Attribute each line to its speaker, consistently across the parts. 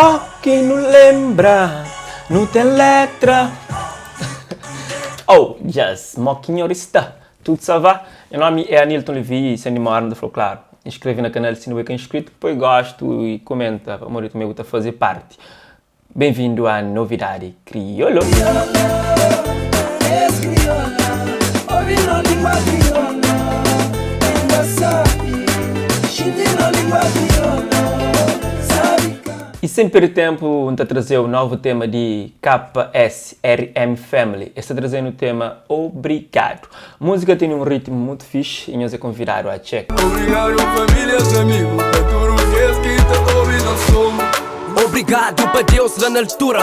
Speaker 1: Oh, quem não lembra, não tem letra. Oh, yes, moquinha orista. Tudo ça va? Meu nome é Anilton Levi e sou animado da Flow Claro. Inscreve no canal se não é inscrito, depois gosto e comenta. Amor, eu também vou fazer parte. Bem-vindo à novidade Criolo. E sempre tempo de trazer o novo tema de KSRM Family. Está trazendo o tema Obrigado. A música tem um ritmo muito fixe e nós é convidado a check.
Speaker 2: Obrigado, famílias, amigos, por tudo que está ouvindo. Obrigado para Deus lá na altura.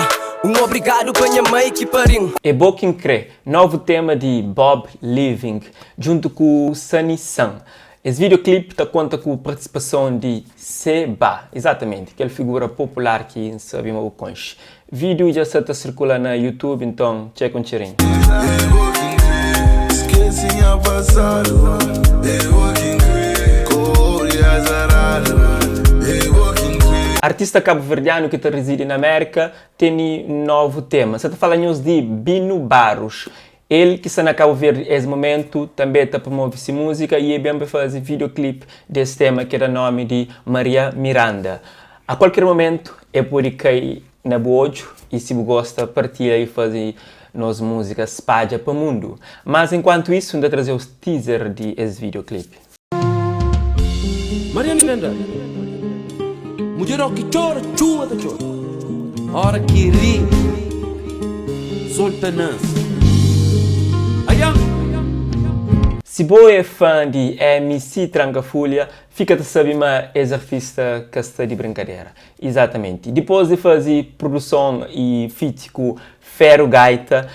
Speaker 2: Obrigado para minha mãe que pariu.
Speaker 1: É bom quem crê. Novo tema de Bob Living, junto com Sunny Sun. Esse videoclipe conta com a participação de Seba, exatamente, aquela figura popular que sabemos o conche. O vídeo já está circulando na YouTube, então checa um cheirinho. Artista cabo-verdiano que reside na América tem um novo tema. Você está falando de Bino Barros. Ele que está na Cabo Verde nesse momento também está promovendo essa música e é bem para fazer videoclipe desse tema que dá nome de Maria Miranda. A qualquer momento é por cair na bojo e se gosta partilha e fazer nossa música espalha para o mundo. Mas enquanto isso ainda trazer os teaser de esse videoclipe.
Speaker 3: Maria Miranda, mulher que chora, chuva da chora. Hora que ri, solta nança.
Speaker 1: Se você é fã de MC Trancafolha, fica a saber mais esse artista que está de brincadeira. Exatamente. Depois de fazer produção e feat com Ferro Gaita,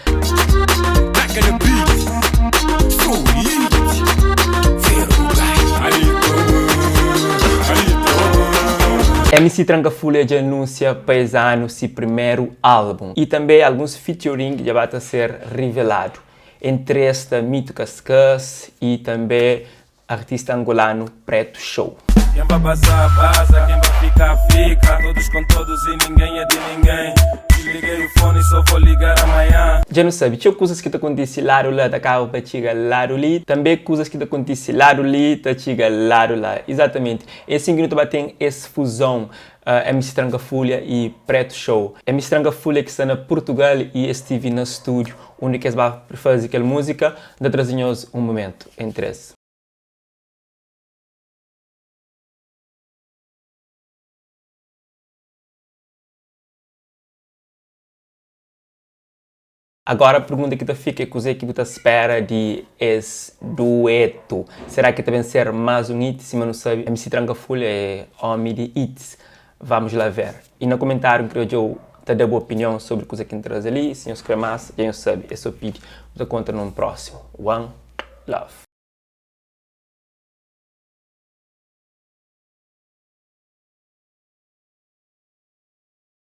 Speaker 1: MC Trancafolha já anuncia para esse ano seu primeiro álbum. E também alguns featuring já vão ser revelados. Entre esta Mito Cascas e também artista angolano Preto Show.
Speaker 4: Quem vai passar, passa, quem vai ficar, fica. Todos com todos e ninguém é de ninguém. Desliguei o fone e só vou ligar amanhã.
Speaker 1: Já não sabe, tinha coisas que acontecem lá da casa para chegar lá ali. Também coisas que acontecem lá ali para chegar lá. Exatamente. É assim que nós temos essa fusão. MC Trancafolha e Preto Show. MC Trancafolha que está na Portugal e estive no estúdio onde que vai fazer aquela música, da trazemos um momento entre esses. Agora a pergunta que fica é o que você espera de esse dueto. Será que também ser mais um hit? Se não sabe, MC Trancafolha é homem de hits. Vamos lá ver. E no comentário, eu te dou a opinião sobre o que traz ali. Se não escreve mais, já sabe, é só pedir. Você conta no próximo. One Love.